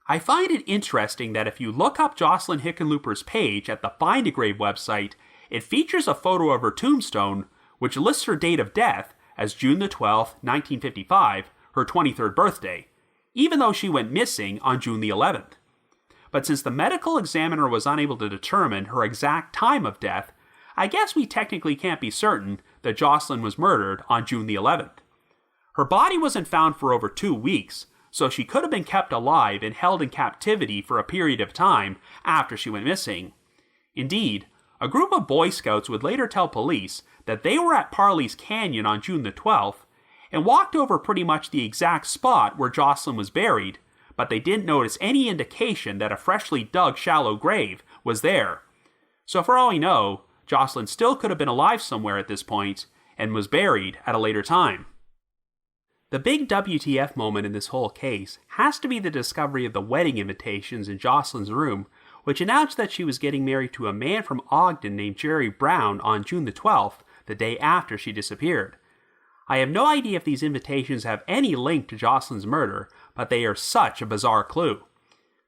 I find it interesting that if you look up Jocelyn Hickenlooper's page at the Find a Grave website, it features a photo of her tombstone, which lists her date of death as June the 12th, 1955, her 23rd birthday, even though she went missing on June the 11th. But since the medical examiner was unable to determine her exact time of death, I guess we technically can't be certain that Jocelyn was murdered on June the 11th. Her body wasn't found for over 2 weeks, so she could have been kept alive and held in captivity for a period of time after she went missing. Indeed, a group of Boy Scouts would later tell police that they were at Parley's Canyon on June the 12th and walked over pretty much the exact spot where Jocelyn was buried, but they didn't notice any indication that a freshly dug shallow grave was there. So for all we know, Jocelyn still could have been alive somewhere at this point and was buried at a later time. The big WTF moment in this whole case has to be the discovery of the wedding invitations in Jocelyn's room, which announced that she was getting married to a man from Ogden named Jerry Brown on June the 12th, the day after she disappeared. I have no idea if these invitations have any link to Jocelyn's murder, but they are such a bizarre clue.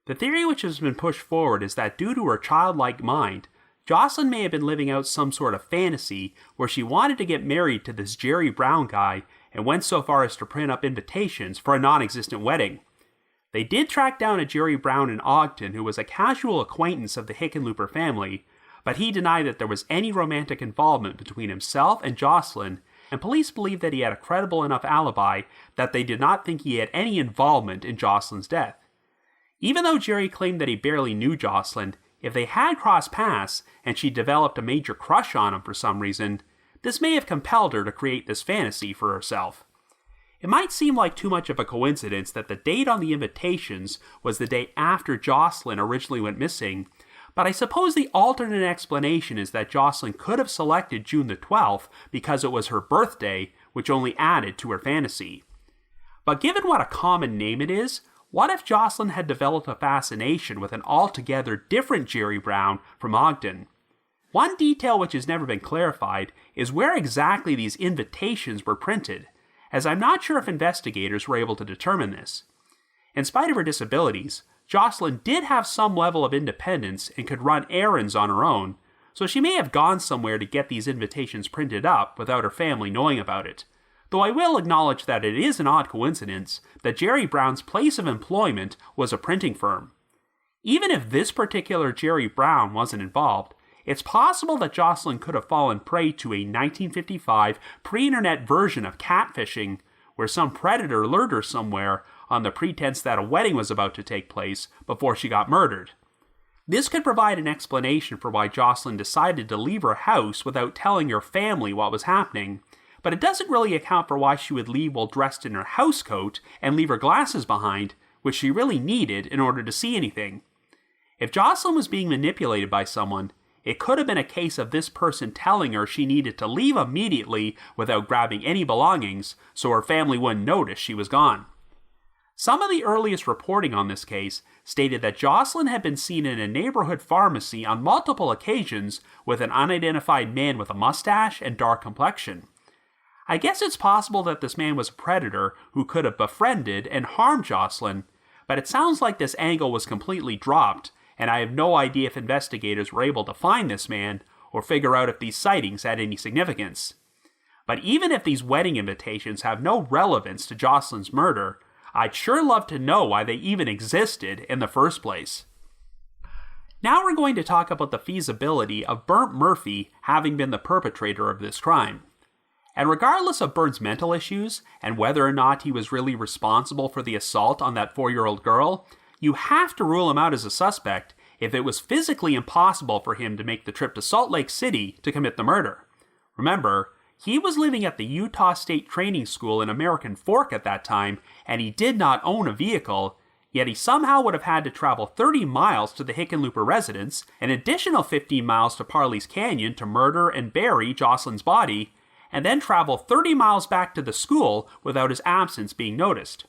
The theory which has been pushed forward is that due to her childlike mind, Jocelyn may have been living out some sort of fantasy where she wanted to get married to this Jerry Brown guy and went so far as to print up invitations for a non-existent wedding. They did track down a Jerry Brown in Ogden who was a casual acquaintance of the Hickenlooper family, but he denied that there was any romantic involvement between himself and Jocelyn, and police believe that he had a credible enough alibi that they did not think he had any involvement in Jocelyn's death. Even though Jerry claimed that he barely knew Jocelyn, if they had crossed paths and she developed a major crush on him for some reason, this may have compelled her to create this fantasy for herself. It might seem like too much of a coincidence that the date on the invitations was the day after Jocelyn originally went missing, but I suppose the alternate explanation is that Jocelyn could have selected June the 12th because it was her birthday, which only added to her fantasy. But given what a common name it is, what if Jocelyn had developed a fascination with an altogether different Jerry Brown from Ogden? One detail which has never been clarified is where exactly these invitations were printed, as I'm not sure if investigators were able to determine this. In spite of her disabilities, Jocelyn did have some level of independence and could run errands on her own, so she may have gone somewhere to get these invitations printed up without her family knowing about it. Though I will acknowledge that it is an odd coincidence that Jerry Brown's place of employment was a printing firm. Even if this particular Jerry Brown wasn't involved, it's possible that Jocelyn could have fallen prey to a 1955 pre-internet version of catfishing, where some predator lured her somewhere on the pretense that a wedding was about to take place before she got murdered. This could provide an explanation for why Jocelyn decided to leave her house without telling her family what was happening, but it doesn't really account for why she would leave while dressed in her housecoat and leave her glasses behind, which she really needed in order to see anything. If Jocelyn was being manipulated by someone, it could have been a case of this person telling her she needed to leave immediately without grabbing any belongings so her family wouldn't notice she was gone. Some of the earliest reporting on this case stated that Jocelyn had been seen in a neighborhood pharmacy on multiple occasions with an unidentified man with a mustache and dark complexion. I guess it's possible that this man was a predator who could have befriended and harmed Jocelyn, but it sounds like this angle was completely dropped, and I have no idea if investigators were able to find this man or figure out if these sightings had any significance. But even if these wedding invitations have no relevance to Jocelyn's murder, I'd sure love to know why they even existed in the first place. Now we're going to talk about the feasibility of Bernt Murphy having been the perpetrator of this crime. And regardless of Bernt's mental issues, and whether or not he was really responsible for the assault on that 4-year-old girl, you have to rule him out as a suspect if it was physically impossible for him to make the trip to Salt Lake City to commit the murder. Remember, he was living at the Utah State Training School in American Fork at that time, and he did not own a vehicle, yet he somehow would have had to travel 30 miles to the Hickenlooper residence, an additional 15 miles to Parley's Canyon to murder and bury Jocelyn's body, and then travel 30 miles back to the school without his absence being noticed.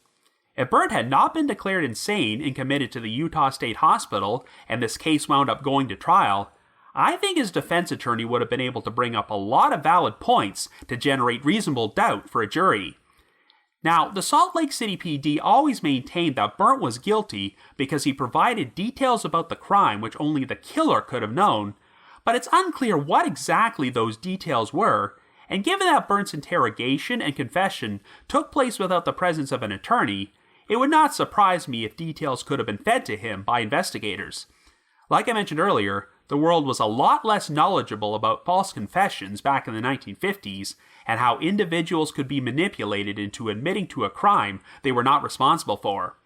If Bernt had not been declared insane and committed to the Utah State Hospital, and this case wound up going to trial, I think his defense attorney would have been able to bring up a lot of valid points to generate reasonable doubt for a jury. Now, the Salt Lake City PD always maintained that Bernt was guilty because he provided details about the crime which only the killer could have known, but it's unclear what exactly those details were, and given that Bernt's interrogation and confession took place without the presence of an attorney, it would not surprise me if details could have been fed to him by investigators. Like I mentioned earlier, the world was a lot less knowledgeable about false confessions back in the 1950s and how individuals could be manipulated into admitting to a crime they were not responsible for.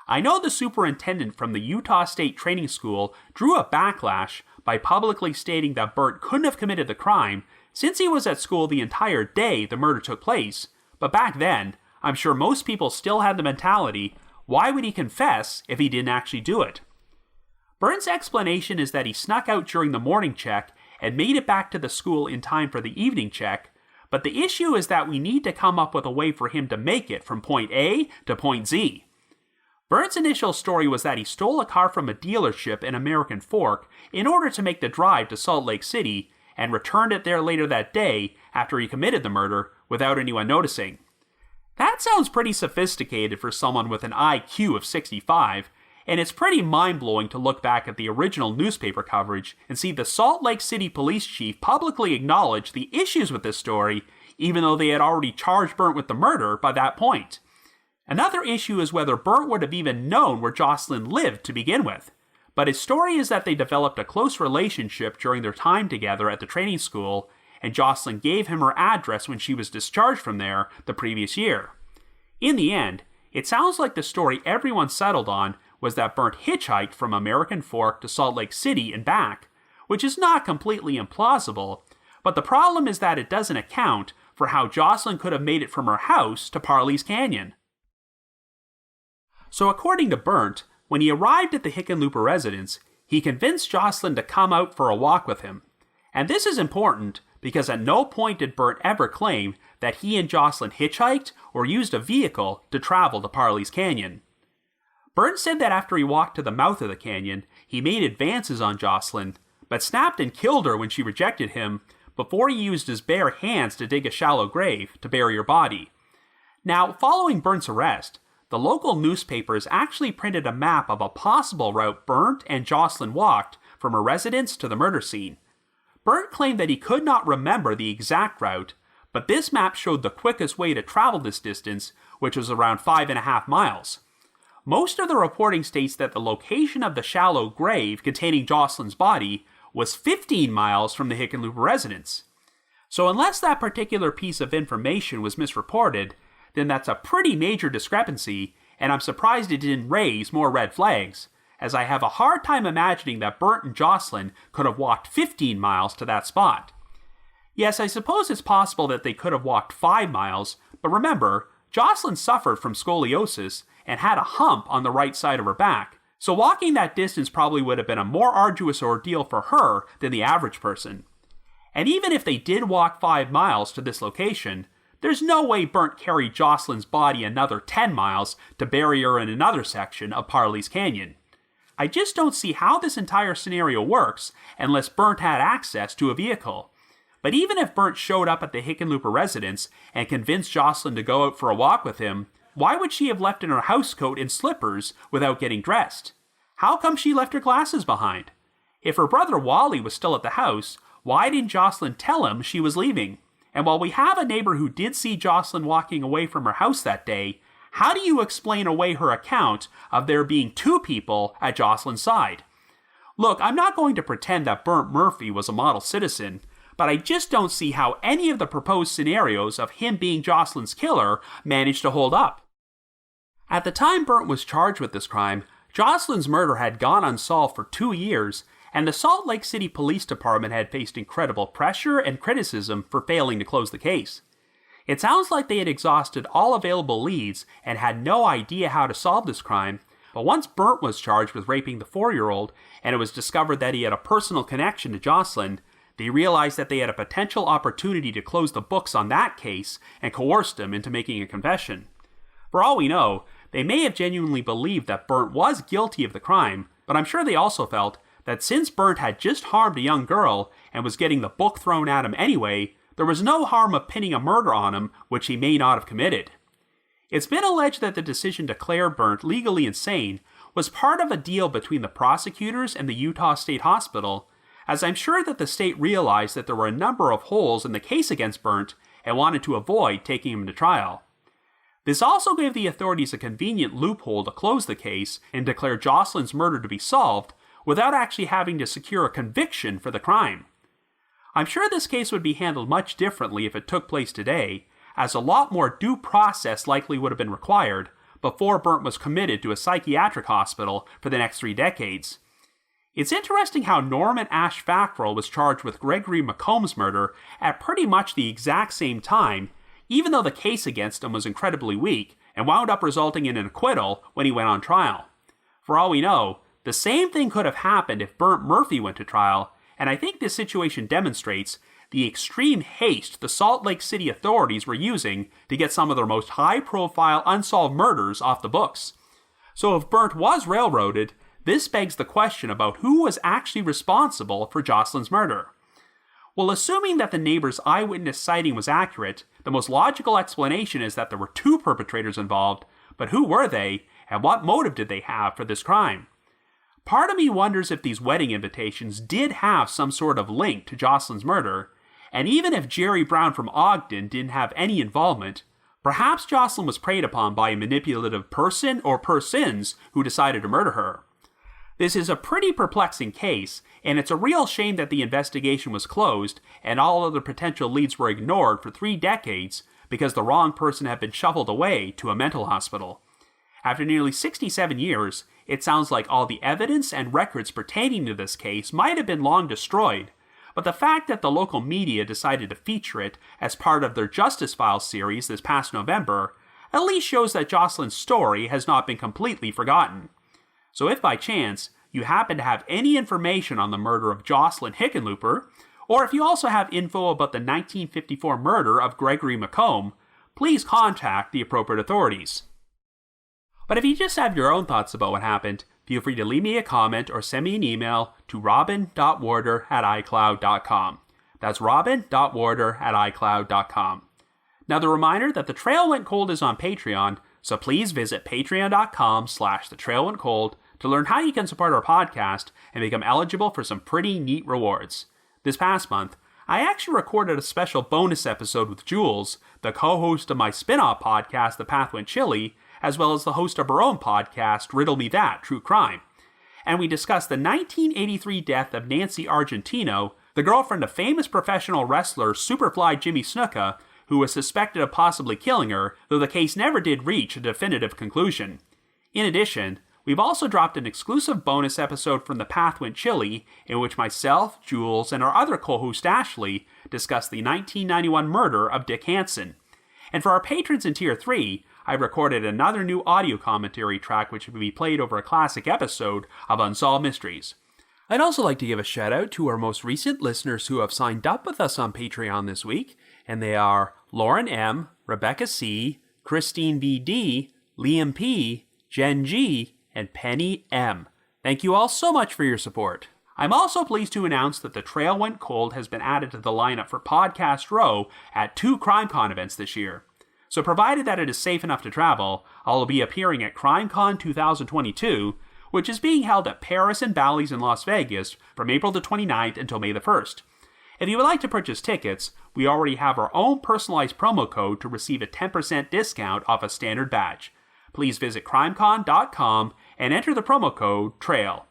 I know the superintendent from the Utah State Training School drew a backlash by publicly stating that Bernt couldn't have committed the crime since he was at school the entire day the murder took place, but back then, I'm sure most people still had the mentality, why would he confess if he didn't actually do it? Bernt's explanation is that he snuck out during the morning check and made it back to the school in time for the evening check, but the issue is that we need to come up with a way for him to make it from point A to point Z. Bernt's initial story was that he stole a car from a dealership in American Fork in order to make the drive to Salt Lake City, and returned it there later that day after he committed the murder without anyone noticing. That sounds pretty sophisticated for someone with an IQ of 65, and it's pretty mind-blowing to look back at the original newspaper coverage and see the Salt Lake City police chief publicly acknowledge the issues with this story, even though they had already charged Bernt with the murder by that point. Another issue is whether Bernt would have even known where Jocelyn lived to begin with. But his story is that they developed a close relationship during their time together at the training school, and Jocelyn gave him her address when she was discharged from there the previous year. In the end, it sounds like the story everyone settled on was that Bernt hitchhiked from American Fork to Salt Lake City and back, which is not completely implausible, but the problem is that it doesn't account for how Jocelyn could have made it from her house to Parley's Canyon. So according to Bernt, when he arrived at the Hickenlooper residence, he convinced Jocelyn to come out for a walk with him. And this is important because at no point did Bernt ever claim that he and Jocelyn hitchhiked or used a vehicle to travel to Parley's Canyon. Bernt said that after he walked to the mouth of the canyon, he made advances on Jocelyn, but snapped and killed her when she rejected him before he used his bare hands to dig a shallow grave to bury her body. Now, following Bernt's arrest, the local newspapers actually printed a map of a possible route Bernt and Jocelyn walked from her residence to the murder scene. Bernt claimed that he could not remember the exact route, but this map showed the quickest way to travel this distance, which was around 5.5 miles. Most of the reporting states that the location of the shallow grave containing Jocelyn's body was 15 miles from the Hickenlooper residence. So unless that particular piece of information was misreported, then that's a pretty major discrepancy, and I'm surprised it didn't raise more red flags, as I have a hard time imagining that Bernt and Jocelyn could have walked 15 miles to that spot. Yes, I suppose it's possible that they could have walked 5 miles, but remember, Jocelyn suffered from scoliosis and had a hump on the right side of her back, so walking that distance probably would have been a more arduous ordeal for her than the average person. And even if they did walk 5 miles to this location, there's no way Bernt carried Jocelyn's body another 10 miles to bury her in another section of Parley's Canyon. I just don't see how this entire scenario works unless Bernt had access to a vehicle. But even if Bernt showed up at the Hickenlooper residence and convinced Jocelyn to go out for a walk with him, why would she have left in her housecoat and slippers without getting dressed? How come she left her glasses behind? If her brother Wally was still at the house, why didn't Jocelyn tell him she was leaving? And while we have a neighbor who did see Jocelyn walking away from her house that day, how do you explain away her account of there being 2 people at Jocelyn's side? Look, I'm not going to pretend that Bernt Murphy was a model citizen, but I just don't see how any of the proposed scenarios of him being Jocelyn's killer managed to hold up. At the time Bernt was charged with this crime, Jocelyn's murder had gone unsolved for 2 years, and the Salt Lake City Police Department had faced incredible pressure and criticism for failing to close the case. It sounds like they had exhausted all available leads and had no idea how to solve this crime, but once Bernt was charged with raping the 4-year-old and it was discovered that he had a personal connection to Jocelyn, they realized that they had a potential opportunity to close the books on that case and coerced him into making a confession. For all we know, they may have genuinely believed that Bernt was guilty of the crime, but I'm sure they also felt that since Bernt had just harmed a young girl and was getting the book thrown at him anyway, there was no harm of pinning a murder on him which he may not have committed. It's been alleged that the decision to declare Bernt legally insane was part of a deal between the prosecutors and the Utah State Hospital, as I'm sure that the state realized that there were a number of holes in the case against Bernt and wanted to avoid taking him to trial. This also gave the authorities a convenient loophole to close the case and declare Jocelyn's murder to be solved without actually having to secure a conviction for the crime. I'm sure this case would be handled much differently if it took place today, as a lot more due process likely would have been required before Bernt was committed to a psychiatric hospital for the next 3 decades. It's interesting how Norman Ash Fackrell was charged with Gregory McComb's murder at pretty much the exact same time, even though the case against him was incredibly weak and wound up resulting in an acquittal when he went on trial. For all we know, the same thing could have happened if Bernt Murphy went to trial, and I think this situation demonstrates the extreme haste the Salt Lake City authorities were using to get some of their most high-profile unsolved murders off the books. So if Bernt was railroaded, this begs the question about who was actually responsible for Jocelyn's murder. Well, assuming that the neighbor's eyewitness sighting was accurate, the most logical explanation is that there were 2 perpetrators involved, but who were they, and what motive did they have for this crime? Part of me wonders if these wedding invitations did have some sort of link to Jocelyn's murder, and even if Jerry Brown from Ogden didn't have any involvement, perhaps Jocelyn was preyed upon by a manipulative person or persons who decided to murder her. This is a pretty perplexing case, and it's a real shame that the investigation was closed and all other potential leads were ignored for 3 decades because the wrong person had been shuffled away to a mental hospital. After nearly 67 years, it sounds like all the evidence and records pertaining to this case might have been long destroyed, but the fact that the local media decided to feature it as part of their Justice Files series this past November at least shows that Jocelyn's story has not been completely forgotten. So if by chance you happen to have any information on the murder of Jocelyn Hickenlooper, or if you also have info about the 1954 murder of Gregory McComb, please contact the appropriate authorities. But if you just have your own thoughts about what happened, feel free to leave me a comment or send me an email to robin.warder@icloud.com. That's robin.warder@icloud.com. Now the reminder that The Trail Went Cold is on Patreon, so please visit patreon.com/thetrailwentcold to learn how you can support our podcast and become eligible for some pretty neat rewards. This past month, I actually recorded a special bonus episode with Jules, the co-host of my spin-off podcast, The Path Went Chilly, as well as the host of her own podcast, Riddle Me That, True Crime. And we discussed the 1983 death of Nancy Argentino, the girlfriend of famous professional wrestler Superfly Jimmy Snuka, who was suspected of possibly killing her, though the case never did reach a definitive conclusion. In addition, we've also dropped an exclusive bonus episode from The Path Went Chilly, in which myself, Jules, and our other co-host Ashley discuss the 1991 murder of Dick Hansen. And for our patrons in Tier 3, I've recorded another new audio commentary track which will be played over a classic episode of Unsolved Mysteries. I'd also like to give a shout out to our most recent listeners who have signed up with us on Patreon this week, and they are Lauren M., Rebecca C., Christine V.D., Liam P., Jen G., and Penny M. Thank you all so much for your support. I'm also pleased to announce that The Trail Went Cold has been added to the lineup for Podcast Row at 2 CrimeCon events this year. So provided that it is safe enough to travel, I'll be appearing at CrimeCon 2022, which is being held at Paris and Bally's in Las Vegas from April the 29th until May the 1st. If you would like to purchase tickets, we already have our own personalized promo code to receive a 10% discount off a standard badge. Please visit crimecon.com and enter the promo code TRAIL.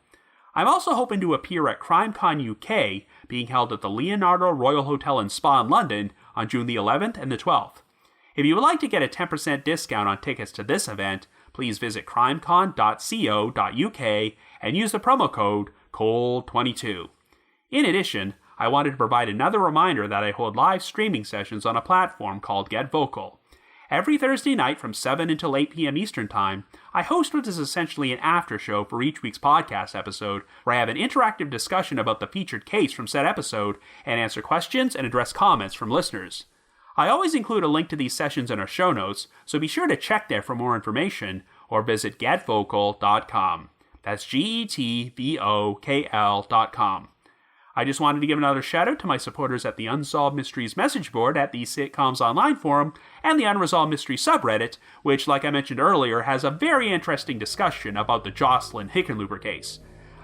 I'm also hoping to appear at CrimeCon UK, being held at the Leonardo Royal Hotel and Spa in London on June the 11th and the 12th. If you would like to get a 10% discount on tickets to this event, please visit crimecon.co.uk and use the promo code COLD22. In addition, I wanted to provide another reminder that I hold live streaming sessions on a platform called Get Vocal. Every Thursday night from 7 until 8 p.m. Eastern Time, I host what is essentially an after show for each week's podcast episode, where I have an interactive discussion about the featured case from said episode and answer questions and address comments from listeners. I always include a link to these sessions in our show notes, so be sure to check there for more information or visit getvocal.com. That's GETVOKL.com. I just wanted to give another shout out to my supporters at the Unsolved Mysteries message board at the Sitcoms Online forum and the Unresolved Mysteries subreddit, which, like I mentioned earlier, has a very interesting discussion about the Jocelyn Hickenlooper case.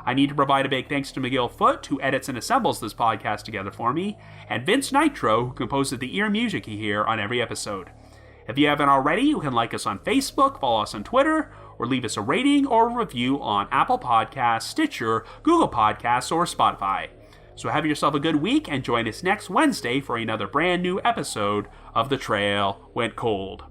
I need to provide a big thanks to McGill Foote, who edits and assembles this podcast together for me, and Vince Nitro, who composes the ear music you hear on every episode. If you haven't already, you can like us on Facebook, follow us on Twitter, or leave us a rating or a review on Apple Podcasts, Stitcher, Google Podcasts, or Spotify. So have yourself a good week and join us next Wednesday for another brand new episode of The Trail Went Cold.